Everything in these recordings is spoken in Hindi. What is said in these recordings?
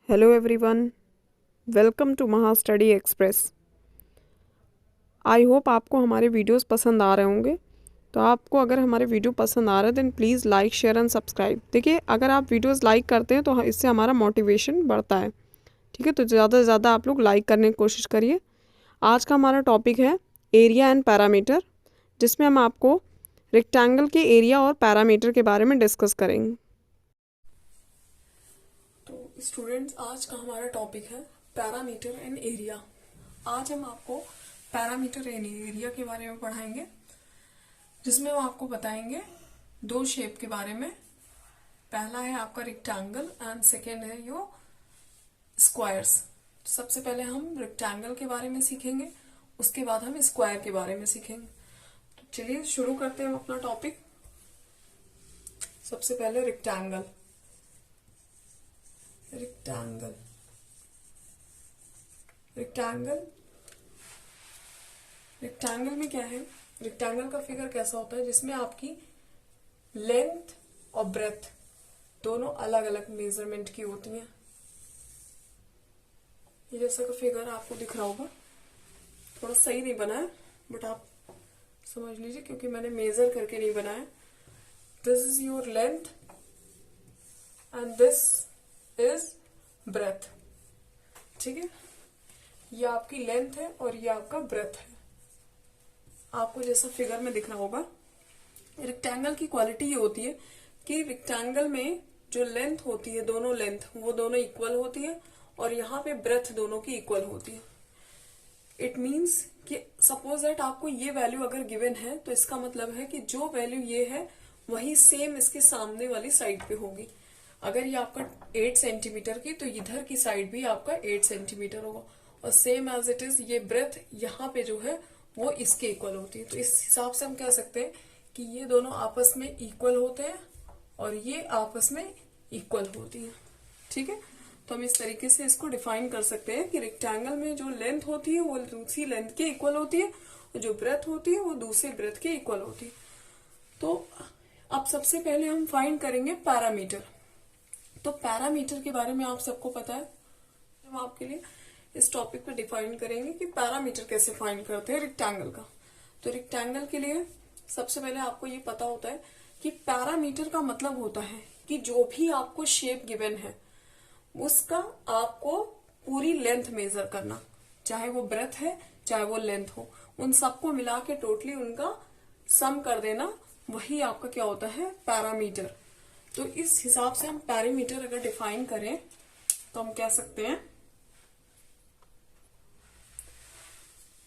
हेलो एवरीवन, वेलकम टू महा स्टडी एक्सप्रेस। आई होप आपको हमारे वीडियोस पसंद आ रहे होंगे। तो आपको अगर हमारे वीडियो पसंद आ रहे हैं then please like share and subscribe. देखिए, अगर आप वीडियोस लाइक करते हैं तो इससे हमारा मोटिवेशन बढ़ता है। ठीक है, तो ज़्यादा से ज़्यादा आप लोग लाइक करने की कोशिश करिए। आज का हमारा टॉपिक है एरिया एंड पैरामीटर, जिसमें हम आपको रेक्टेंगल के एरिया और पैरामीटर के बारे में डिस्कस करेंगे। तो स्टूडेंट्स, आज का हमारा टॉपिक है पैरामीटर एंड एरिया। आज हम आपको पैरामीटर एंड एरिया के बारे में पढ़ाएंगे, जिसमें हम आपको बताएंगे दो शेप के बारे में। पहला है आपका रेक्टेंगल एंड सेकेंड है यो स्क्वायर्स। सबसे पहले हम रेक्टेंगल के बारे में सीखेंगे, उसके बाद हम स्क्वायर के बारे में सीखेंगे। तो चलिए शुरू करते हैं अपना टॉपिक। सबसे पहले रेक्टेंगल। रेक्टेंगल रेक्टेंगल रेक्टेंगल में क्या है? रेक्टेंगल का फिगर कैसा होता है जिसमें आपकी लेंथ और ब्रेथ दोनों अलग अलग मेजरमेंट की होती हैं। ये जैसा का फिगर आपको दिख रहा होगा, थोड़ा सही नहीं बना है बट आप समझ लीजिए, क्योंकि मैंने मेजर करके नहीं बनाया। This is your length and this is breadth. ठीक है, ये आपकी लेंथ है और ये आपका ब्रेथ है। आपको जैसा फिगर में दिख रहा होगा, रेक्टेंगल की क्वालिटी ये होती है कि रेक्टेंगल में जो लेंथ होती है, दोनों लेंथ वो दोनों इक्वल होती है और यहाँ पे ब्रेथ दोनों की इक्वल होती है। इट मीन्स कि सपोज दैट आपको ये वैल्यू अगर गिवन है तो इसका मतलब है कि जो वैल्यू ये है वही सेम इसके सामने वाली साइड पे होगी। अगर ये आपका 8 सेंटीमीटर की, तो इधर की साइड भी आपका 8 सेंटीमीटर होगा, और सेम एज इट इज ये ब्रेथ यहाँ पे जो है वो इसके इक्वल होती है। तो इस हिसाब से हम कह सकते हैं कि ये दोनों आपस में इक्वल होते हैं और ये आपस में इक्वल होती है। ठीक है, तो हम इस तरीके से इसको डिफाइन कर सकते हैं कि रेक्टेंगल में जो लेंथ होती है वो दूसरी लेंथ के इक्वल होती है और जो ब्रेथ होती है वो दूसरे ब्रेथ के इक्वल होती है। तो अब सबसे पहले हम फाइंड करेंगे पैरामीटर। तो पैरामीटर के बारे में आप सबको पता है, हम आपके लिए इस टॉपिक पे डिफाइन करेंगे कि पैरामीटर कैसे फाइंड करते हैं रेक्टेंगल का। तो रेक्टेंगल के लिए सबसे पहले आपको ये पता होता है कि पैरामीटर का मतलब होता है कि जो भी आपको शेप गिवन है उसका आपको पूरी लेंथ मेजर करना, चाहे वो ब्रेथ है चाहे वो लेंथ हो, उन सबको मिला के टोटली उनका सम कर देना, वही आपका क्या होता है? पैरामीटर। तो इस हिसाब से हम पैरामीटर अगर डिफाइन करें तो हम कह सकते हैं,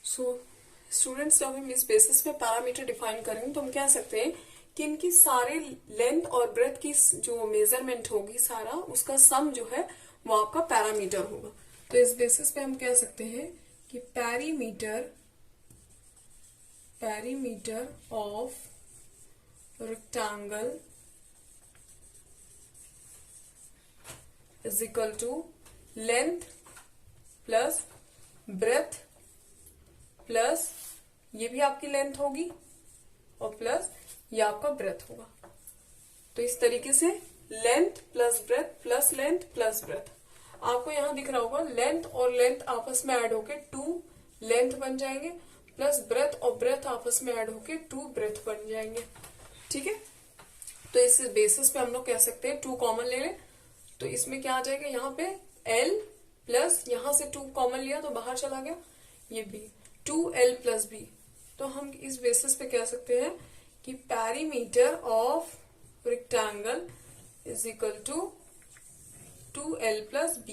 स्टूडेंट्स जब हम इस बेसिस पे पैरामीटर डिफाइन करेंगे तो हम कह सकते हैं कि इनकी सारे लेंथ और ब्रेथ की जो मेजरमेंट होगी, सारा उसका सम जो है वो आपका पैरामीटर होगा। तो इस बेसिस पे हम कह सकते हैं कि perimeter of rectangle is equal to length plus breadth plus ये भी आपकी लेंथ होगी और प्लस ये आपका ब्रेथ होगा। तो इस तरीके से length plus breadth plus length plus breath, आपको यहां दिख रहा होगा लेंथ और लेंथ आपस में ऐड होके 2 लेंथ बन जाएंगे, प्लस ब्रेथ और ब्रेथ आपस में ऐड होके 2 ब्रेथ बन जाएंगे। ठीक है, तो इस बेसिस पे हम लोग कह सकते हैं 2 कॉमन ले लें तो इसमें क्या आ जाएगा, यहाँ पे L प्लस यहां से 2 कॉमन लिया तो बाहर चला गया ये B, 2L प्लस B। तो हम इस बेसिस पे कह सकते हैं कि perimeter of rectangle is equal to 2L plus B।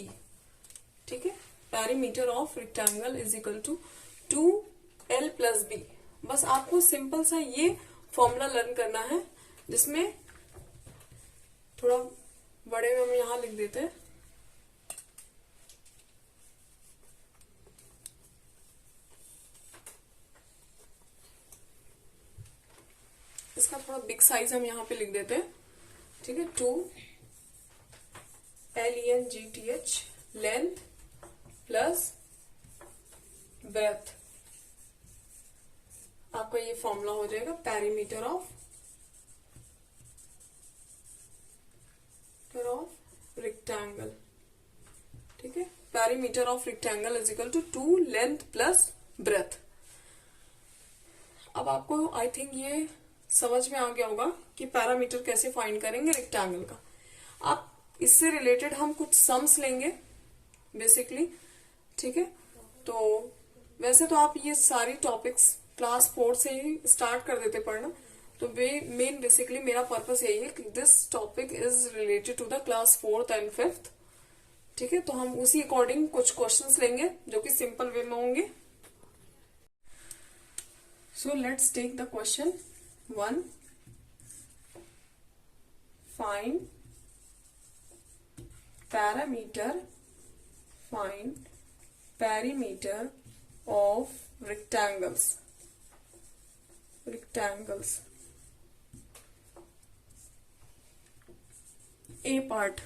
ठीक है, perimeter of rectangle is equal to 2L plus B। बस आपको सिंपल सा ये फॉर्मूला लर्न करना है, जिसमें थोड़ा बड़े में हम यहां लिख देते हैं। इसका थोड़ा बिग साइज हम यहाँ पे लिख देते हैं। ठीक है, 2LENGTH लेंथ प्लस ब्रेथ, आपका ये फॉर्मूला हो जाएगा perimeter of rectangle. Perimeter of rectangle is equal to 2 length plus breadth. अब आपको आई थिंक ये समझ में आ गया होगा कि पैरामीटर कैसे फाइंड करेंगे रेक्टेंगल का। आप इससे रिलेटेड हम कुछ सम्स लेंगे बेसिकली, ठीक है। तो वैसे तो आप ये सारी टॉपिक्स क्लास 4 से ही स्टार्ट कर देते पढ़ना, तो मेन बेसिकली मेरा पर्पस यही है कि this topic is related to the class 4th and 5th, ठीक है। तो हम उसी अकॉर्डिंग कुछ क्वेश्चंस लेंगे जो कि सिंपल वे में होंगे। So let's take the question 1। Find perimeter of rectangles। A part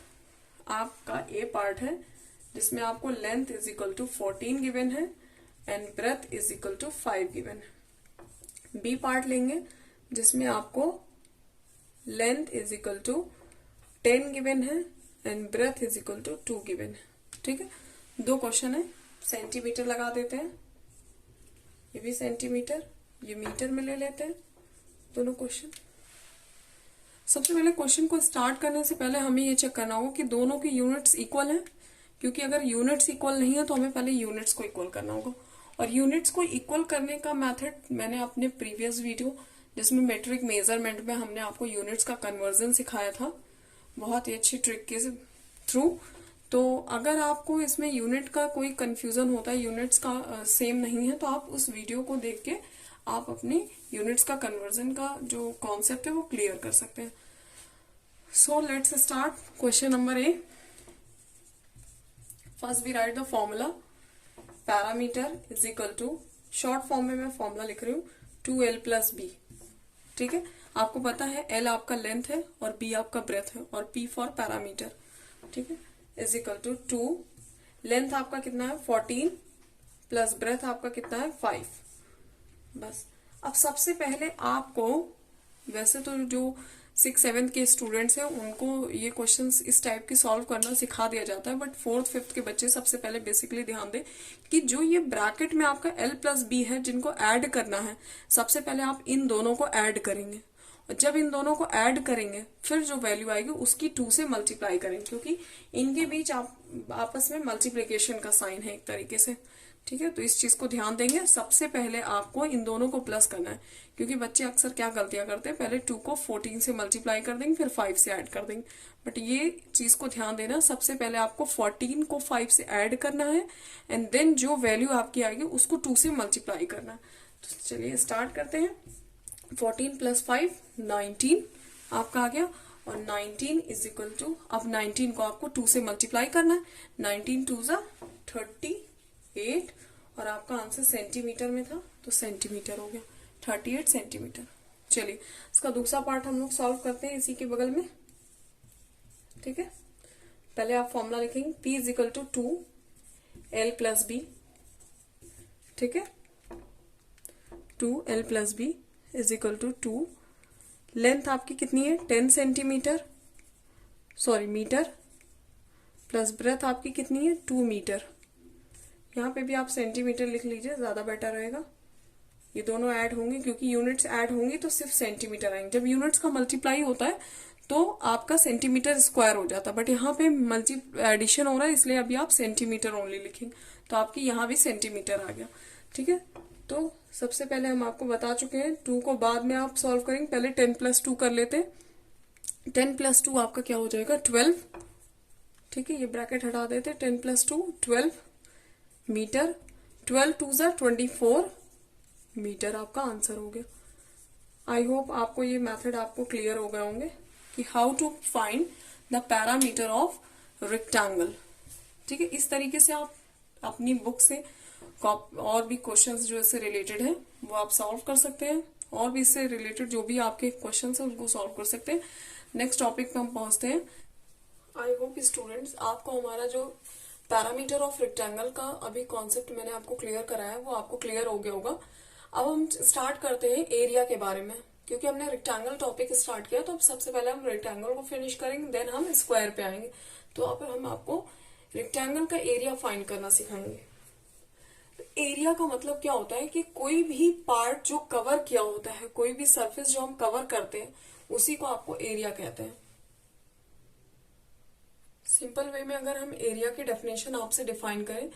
आपका ए पार्ट है जिसमें आपको length is equal to 14 given है and breadth is equal to 5 given है। बी पार्ट लेंगे जिसमें आपको length is equal to 10 given है and breadth is equal to 2 given है, ठीक है। दो क्वेश्चन है, सेंटीमीटर लगा देते हैं, ये भी सेंटीमीटर, ये मीटर में ले लेते हैं दोनों क्वेश्चन। सबसे पहले क्वेश्चन को स्टार्ट करने से पहले हमें ये चेक करना होगा कि दोनों की यूनिट्स इक्वल हैं, क्योंकि अगर यूनिट्स इक्वल नहीं है तो हमें पहले यूनिट्स को इक्वल करना होगा। और यूनिट्स को इक्वल करने का मेथड मैंने अपने प्रीवियस वीडियो जिसमें मेट्रिक मेजरमेंट में हमने आपको यूनिट्स का कन्वर्जन सिखाया था, बहुत ही अच्छी ट्रिक के थ्रू। तो अगर आपको इसमें यूनिट का कोई कंफ्यूजन होता है, यूनिट्स का सेम नहीं है, तो आप उस वीडियो को देख के आप अपनी यूनिट्स का कन्वर्जन का जो कॉन्सेप्ट है वो क्लियर कर सकते हैं। So let's start question number A. First we write the formula perimeter is equal to, short form में मैं फॉर्मूला लिख रही हूँ 2l प्लस बी, ठीक है। आपको पता है l आपका लेंथ है और b आपका ब्रेथ है और p फॉर पैरामीटर, ठीक है, इज इक्वल टू 2। लेंथ आपका कितना है 14 प्लस ब्रेथ आपका कितना है 5। बस अब सबसे पहले आपको, वैसे तो जो 6th-7th के स्टूडेंट्स हैं उनको ये क्वेश्चंस इस टाइप की सॉल्व करना सिखा दिया जाता है, बट 4th-5th के बच्चे सबसे पहले बेसिकली ध्यान दें कि जो ये ब्रैकेट में आपका l प्लस बी है जिनको ऐड करना है, सबसे पहले आप इन दोनों को ऐड करेंगे और जब इन दोनों को ऐड करेंगे फिर जो वैल्यू आएगी उसकी 2 से मल्टीप्लाई करेंगे, क्योंकि इनके बीच आप आपस में मल्टीप्लीकेशन का साइन है एक तरीके से, ठीक है। तो इस चीज को ध्यान देंगे, सबसे पहले आपको इन दोनों को प्लस करना है, क्योंकि बच्चे अक्सर क्या गलतियां करते हैं, पहले 2 को 14 से मल्टीप्लाई कर देंगे फिर 5 से ऐड कर देंगे, बट ये चीज को ध्यान देना, सबसे पहले आपको 14 को 5 से ऐड करना है एंड देन जो वैल्यू आपकी आएगी उसको 2 से मल्टीप्लाई करना है। तो चलिए स्टार्ट करते हैं। 14 प्लस 5 19 आपका आ गया और 19 इज इक्वल टू, अब 19 को आपको 2 से मल्टीप्लाई करना है, 19 2 जा 38 और आपका आंसर सेंटीमीटर में था तो सेंटीमीटर हो गया 38 सेंटीमीटर। चलिए इसका दूसरा पार्ट हम लोग सॉल्व करते हैं इसी के बगल में, ठीक है। पहले आप फॉर्मूला लिखेंगे P is equal to 2l plus b, ठीक है, 2l plus b is equal to 2। Length आपकी कितनी है 10 centimetre, sorry metre, plus breadth आपकी कितनी है 2 मीटर। यहाँ पे भी आप सेंटीमीटर लिख लीजिए, ज्यादा बेटर रहेगा। ये दोनों ऐड होंगे, क्योंकि यूनिट्स ऐड होंगी तो सिर्फ सेंटीमीटर आएंगे। जब यूनिट्स का मल्टीप्लाई होता है तो आपका सेंटीमीटर स्क्वायर हो जाता है, बट यहाँ पे मल्टी एडिशन हो रहा है इसलिए अभी आप सेंटीमीटर ओनली लिखेंगे, तो आपकी यहाँ भी सेंटीमीटर आ गया, ठीक है। तो सबसे पहले हम आपको बता चुके हैं, 2 को बाद में आप सॉल्व करेंगे, पहले 10 प्लस 2 कर लेते हैं। 10 प्लस 2 आपका क्या हो जाएगा 12, ठीक है, ये ब्रैकेट हटा देते, 10 प्लस 2 12 मीटर, 12 2 जा 24 मीटर आपका आंसर हो गया। आई होप आपको ये मेथड आपको क्लियर हो गए होंगे कि how to find the perimeter of rectangle, ठीक है। इस तरीके से आप अपनी बुक से और भी क्वेश्चंस जो इससे रिलेटेड है वो आप सॉल्व कर सकते हैं, और भी इससे रिलेटेड जो भी आपके क्वेश्चंस हैं उनको सॉल्व कर सकते हैं। नेक्स्ट टॉपिक पे हम पहुंचते हैं। आई होप स्टूडेंट्स आपको हमारा जो पैरामीटर ऑफ रेक्टेंगल का अभी कॉन्सेप्ट मैंने आपको क्लियर कराया है वो आपको क्लियर हो गया होगा। अब हम स्टार्ट करते हैं एरिया के बारे में, क्योंकि हमने रेक्टेंगल टॉपिक स्टार्ट किया तो अब सबसे पहले हम रेक्टेंगल को फिनिश करेंगे, देन हम स्क्वायर पे आएंगे। तो अब हम आपको रेक्टेंगल का एरिया फाइंड करना सिखाएंगे। एरिया का मतलब क्या होता है कि कोई भी पार्ट जो कवर किया होता है, कोई भी सरफेस जो हम कवर करते हैं, उसी को आपको एरिया कहते हैं। सिंपल वे में अगर हम एरिया की डेफिनेशन आपसे डिफाइन करें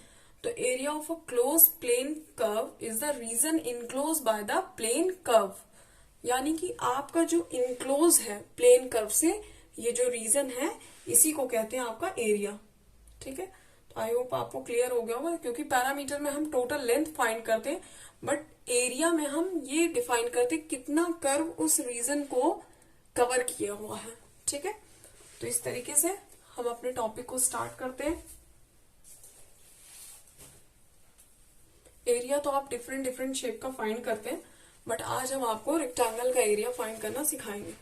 तो area of a close plane curve is the region enclose by the plane curve. यानी कि आपका जो इनक्लोज है प्लेन कर्व से, ये जो रीजन है इसी को कहते हैं आपका एरिया। ठीक है, तो आई होप आपको क्लियर हो गया होगा, क्योंकि पैरामीटर में हम टोटल लेंथ फाइंड करते हैं, बट एरिया में हम ये डिफाइन करते हैं कितना कर्व उस रीजन को कवर किया हुआ है। ठीक है, तो इस तरीके से हम अपने टॉपिक को स्टार्ट करते हैं। एरिया तो आप डिफरेंट डिफरेंट शेप का फाइंड करते हैं, बट आज हम आपको रेक्टेंगल का एरिया फाइंड करना सिखाएंगे।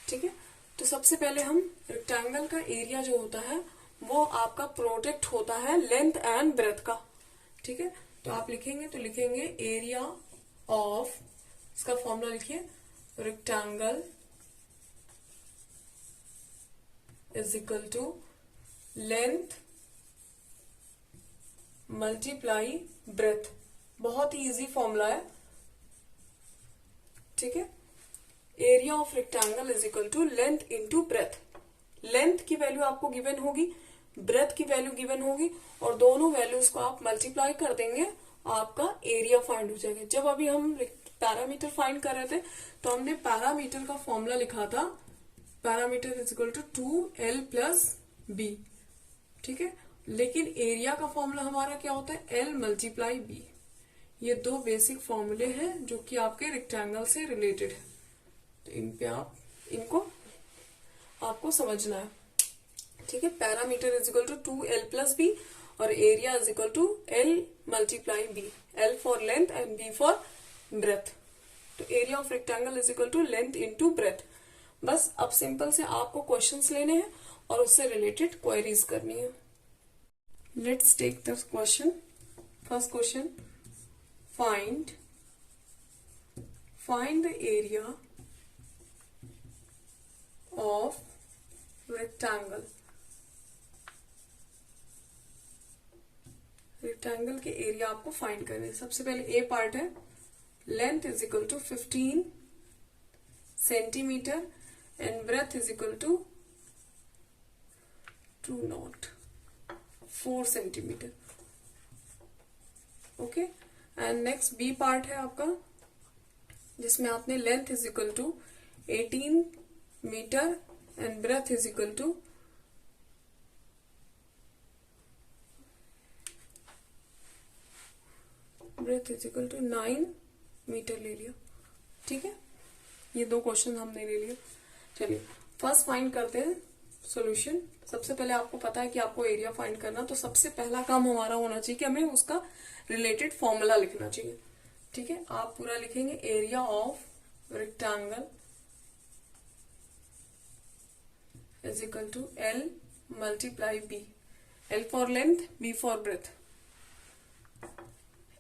ठीक है, तो सबसे पहले हम रेक्टेंगल का एरिया जो होता है वो आपका प्रोडक्ट होता है लेंथ एंड ब्रेथ का। ठीक है, तो आप लिखेंगे तो लिखेंगे एरिया ऑफ, इसका फॉर्मूला लिखिए, rectangle is equal to length multiply breadth. बहुत ही इजी फॉर्मूला है। ठीक है, area of rectangle is equal to length into breadth. Length की वैल्यू आपको गिवन होगी, ब्रेथ की वैल्यू गिवन होगी, और दोनों वैल्यूज को आप मल्टीप्लाई कर देंगे, आपका एरिया फाइंड हो जाएगा। जब अभी हम पैरामीटर फाइंड कर रहे थे तो हमने पैरामीटर का फॉर्मूला लिखा था, perimeter is equal to 2l plus b। ठीक है, लेकिन एरिया का फॉर्मूला हमारा क्या होता है, l मल्टीप्लाई b। ये दो बेसिक फॉर्मूले हैं जो कि आपके रेक्टेंगल से रिलेटेड है, तो इन पे आप इनको आपको समझना है। ठीक है, perimeter is equal to 2l plus b और area is equal to l multiply b, l for length and b for breadth. तो area of rectangle is equal to length into breadth. बस अब सिंपल से आपको क्वेश्चंस लेने हैं और उससे रिलेटेड क्वेरीज करनी है। Let's take the question. First question, find the area of rectangle। Rectangle के एरिया आपको फाइंड करने हैं। सबसे पहले ए पार्ट है, length is equal to 15 centimetre and breadth is equal to 204 centimetre. Okay, and next B part है आपका, जिसमें आपने length is equal to 18 metre and breadth is equal to 9 metre ले लिया। ठीक है, ये दो क्वेश्चन हमने ले लिए। चलिए फर्स्ट फाइंड करते हैं सॉल्यूशन। सबसे पहले आपको पता है कि आपको एरिया फाइंड करना, तो सबसे पहला काम हमारा होना चाहिए कि हमें उसका रिलेटेड फॉर्मूला लिखना चाहिए। ठीक है, आप पूरा लिखेंगे area of rectangle is equal to l multiply b, l for length, b for breadth.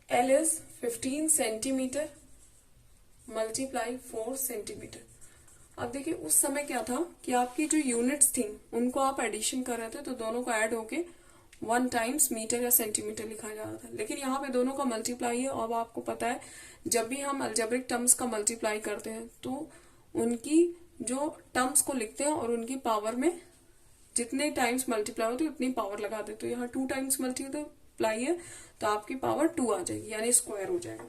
l is 15 centimetre multiply 4 centimetre. अब देखिए उस समय क्या था कि आपकी जो यूनिट्स थी उनको आप एडिशन कर रहे थे, तो दोनों को ऐड होके 1 टाइम्स मीटर या सेंटीमीटर लिखा जा रहा था, लेकिन यहाँ पे दोनों का मल्टीप्लाई है। अब आपको पता है जब भी हम अलजेब्रिक टर्म्स का मल्टीप्लाई करते हैं तो उनकी जो टर्म्स को लिखते हैं और उनकी पावर में जितने टाइम्स मल्टीप्लाई होती है उतनी पावर लगा देते। तो यहाँ 2 टाइम्स मल्टीप्लाई है तो आपकी पावर 2 आ जाएगी, यानी स्क्वायर हो जाएगा।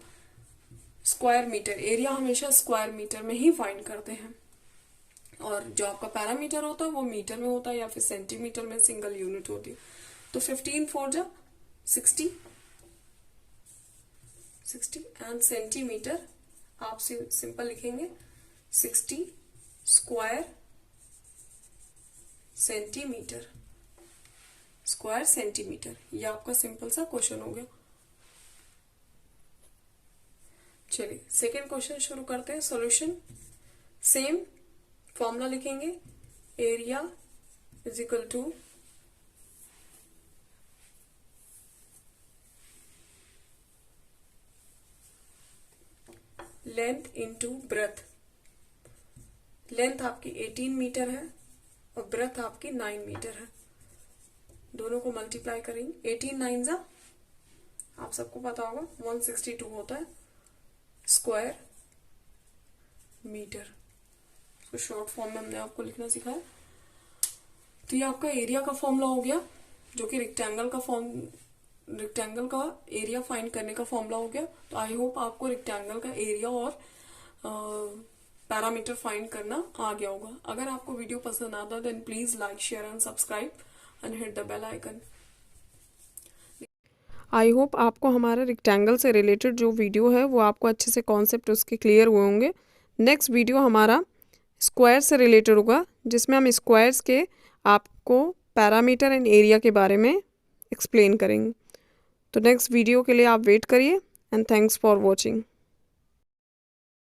स्क्वायर मीटर, एरिया हमेशा स्क्वायर मीटर में ही फाइंड करते हैं, और जो आपका पैरामीटर होता है वो मीटर में होता है या फिर सेंटीमीटर में सिंगल यूनिट होती है। तो 15 4 जा 60 एंड सेंटीमीटर आप सिंपल लिखेंगे 60 स्क्वायर सेंटीमीटर, स्क्वायर सेंटीमीटर। ये आपका सिंपल सा क्वेश्चन हो गया। चलिए सेकेंड क्वेश्चन शुरू करते हैं। सॉल्यूशन सेम फॉर्मूला लिखेंगे, area is equal to length into breadth. Length आपकी 18 मीटर है और ब्रेथ आपकी 9 मीटर है। दोनों को मल्टीप्लाई करेंगे, 18 9 जा, आप सबको पता होगा 162 होता है स्क्वायर मीटर। तो शॉर्ट फॉर्म में हमने आपको लिखना सिखाया। तो ये आपका एरिया का फॉर्मूला हो गया, जो कि रेक्टेंगल का एरिया फाइंड करने का फॉर्मूला हो गया। तो आई होप आपको रेक्टेंगल का एरिया और पैरामीटर फाइंड करना आ गया होगा। अगर आपको वीडियो पसंद आता then please like share and subscribe and hit the bell icon. I hope आपको हमारा रेक्टेंगल से रिलेटेड जो वीडियो है वो आपको अच्छे से कॉन्सेप्ट उसके क्लियर हुए होंगे। नेक्स्ट वीडियो हमारा स्क्वायर से रिलेटेड होगा, जिसमें हम स्क्वायर्स के आपको पैरामीटर एंड एरिया के बारे में एक्सप्लेन करेंगे। तो नेक्स्ट वीडियो के लिए आप वेट करिए एंड थैंक्स फॉर वॉचिंग।